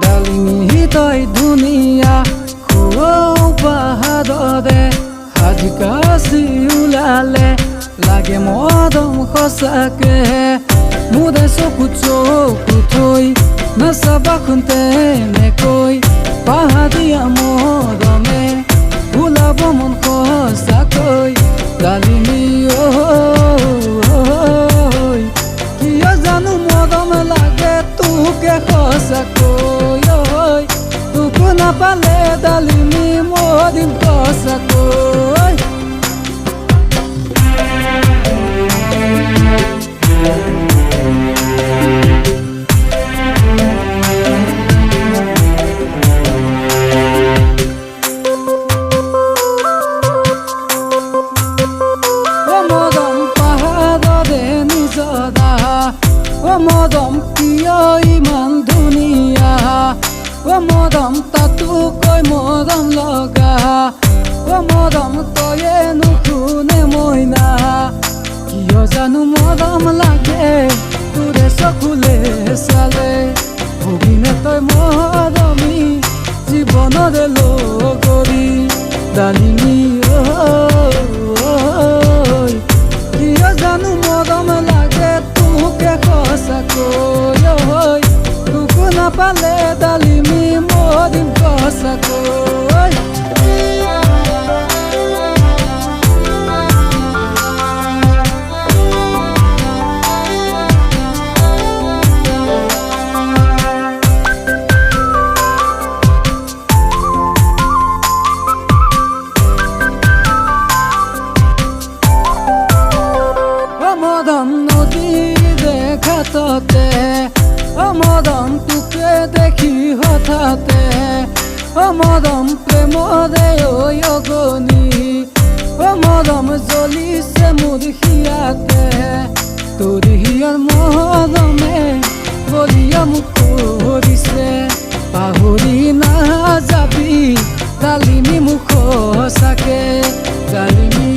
ডালিমী তই ধুনীয়া খুব বাহাদৰে সাজি কাচি ওলালে লাগে মদম সঁচাকে মুদে চকু থৈ নাচাবা তেনেকৈ পাহাৰীয়া মদমে ওলাব মন সঁচাকৈ ডালিমী কিয় জানো মদম লাগে তোকে সঁচাকৈ তোক নাপালে ডালিমী মদিম সঁচাকৈ মদম কিয় ইমান ধুনীয়া মদম তাতোকৈ মদম লগা মদম তয়ে নুশুনে মইনা কিয় জানো মদম লাগে তোৰে চকুলে চালে ভগিনে তই মদমী জীৱনৰে লগৰী ডালিমী কিয় জানো মদম লাগে তোকে সঁচাকৈ তোক নাপালে ডালিমী মদিম সঁচাকৈ মদম নদীৰে ঘাটতে মদম তোকে দেখি হঠাতে মদম প্ৰেমৰে অগনি মদম জ্বলিছে মোৰ হিয়াতে তোৰ হিয়াৰ মদমে বলিয়া মোক কৰিছে পাহৰি নাযাবি ডালিমী মোক সঁচাকে ডালিমী